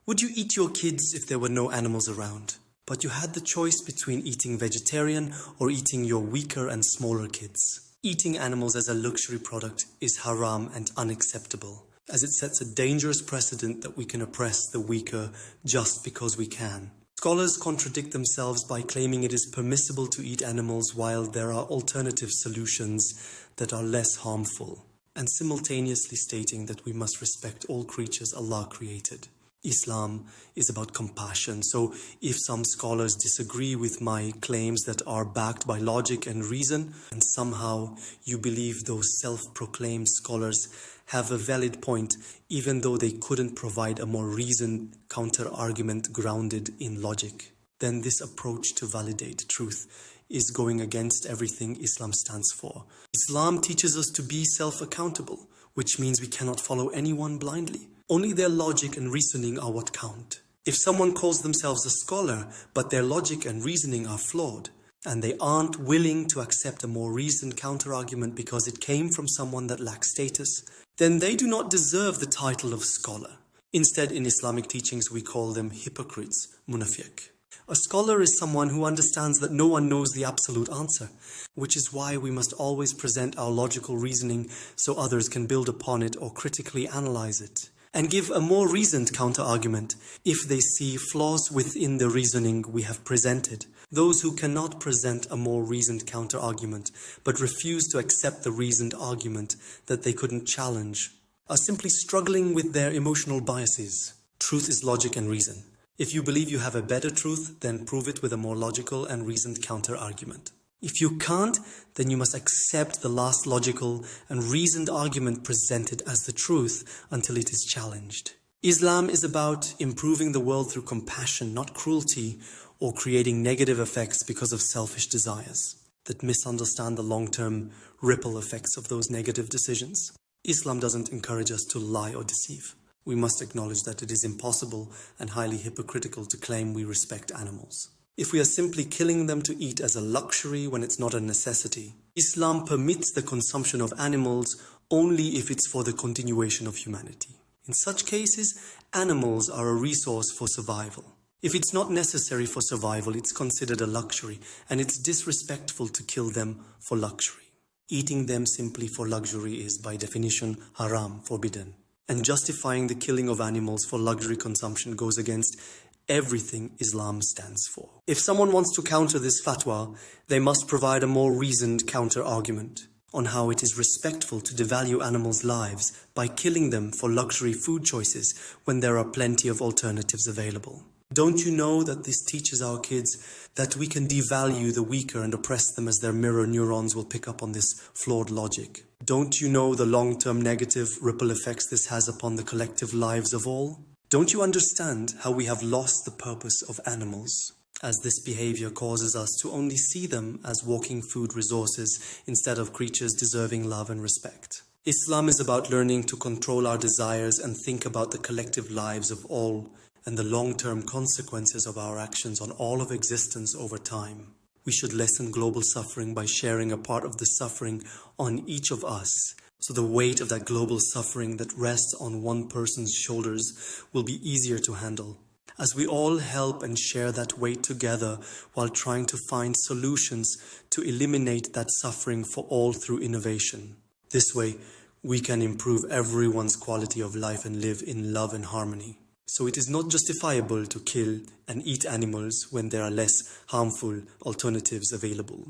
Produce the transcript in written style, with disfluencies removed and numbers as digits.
Would you eat your kids if there were no animals around, but you had the choice between eating vegetarian or eating your weaker and smaller kids? Eating animals as a luxury product is haram and unacceptable, as it sets a dangerous precedent that we can oppress the weaker just because we can. Scholars contradict themselves by claiming it is permissible to eat animals while there are alternative solutions that are less harmful, and simultaneously stating that we must respect all creatures Allah created. Islam is about compassion, so if some scholars disagree with my claims that are backed by logic and reason, and somehow you believe those self-proclaimed scholars have a valid point, even though they couldn't provide a more reasoned counter-argument grounded in logic, then this approach to validate truth is going against everything Islam stands for. Islam teaches us to be self-accountable, which means we cannot follow anyone blindly. Only their logic and reasoning are what count. If someone calls themselves a scholar, but their logic and reasoning are flawed, and they aren't willing to accept a more reasoned counter-argument because it came from someone that lacks status, then they do not deserve the title of scholar. Instead, in Islamic teachings, we call them hypocrites, munafiq. A scholar is someone who understands that no one knows the absolute answer, which is why we must always present our logical reasoning so others can build upon it or critically analyze it, and give a more reasoned counter-argument if they see flaws within the reasoning we have presented. Those who cannot present a more reasoned counter-argument but refuse to accept the reasoned argument that they couldn't challenge are simply struggling with their emotional biases. Truth is logic and reason. If you believe you have a better truth, then prove it with a more logical and reasoned counter-argument. If you can't, then you must accept the last logical and reasoned argument presented as the truth until it is challenged. Islam is about improving the world through compassion, not cruelty, or creating negative effects because of selfish desires that misunderstand the long-term ripple effects of those negative decisions. Islam doesn't encourage us to lie or deceive. We must acknowledge that it is impossible and highly hypocritical to claim we respect animals if we are simply killing them to eat as a luxury when it's not a necessity. Islam permits the consumption of animals only if it's for the continuation of humanity. In such cases, animals are a resource for survival. If it's not necessary for survival, it's considered a luxury, and it's disrespectful to kill them for luxury. Eating them simply for luxury is, by definition, haram, forbidden. And justifying the killing of animals for luxury consumption goes against everything Islam stands for. If someone wants to counter this fatwa, they must provide a more reasoned counter-argument on how it is respectful to devalue animals' lives by killing them for luxury food choices when there are plenty of alternatives available. Don't you know that this teaches our kids that we can devalue the weaker and oppress them as their mirror neurons will pick up on this flawed logic? Don't you know the long-term negative ripple effects this has upon the collective lives of all? Don't you understand how we have lost the purpose of animals, as this behavior causes us to only see them as walking food resources instead of creatures deserving love and respect? Islam is about learning to control our desires and think about the collective lives of all and the long-term consequences of our actions on all of existence over time. We should lessen global suffering by sharing a part of the suffering on each of us, so the weight of that global suffering that rests on one person's shoulders will be easier to handle, as we all help and share that weight together while trying to find solutions to eliminate that suffering for all through innovation. This way, we can improve everyone's quality of life and live in love and harmony. So it is not justifiable to kill and eat animals when there are less harmful alternatives available.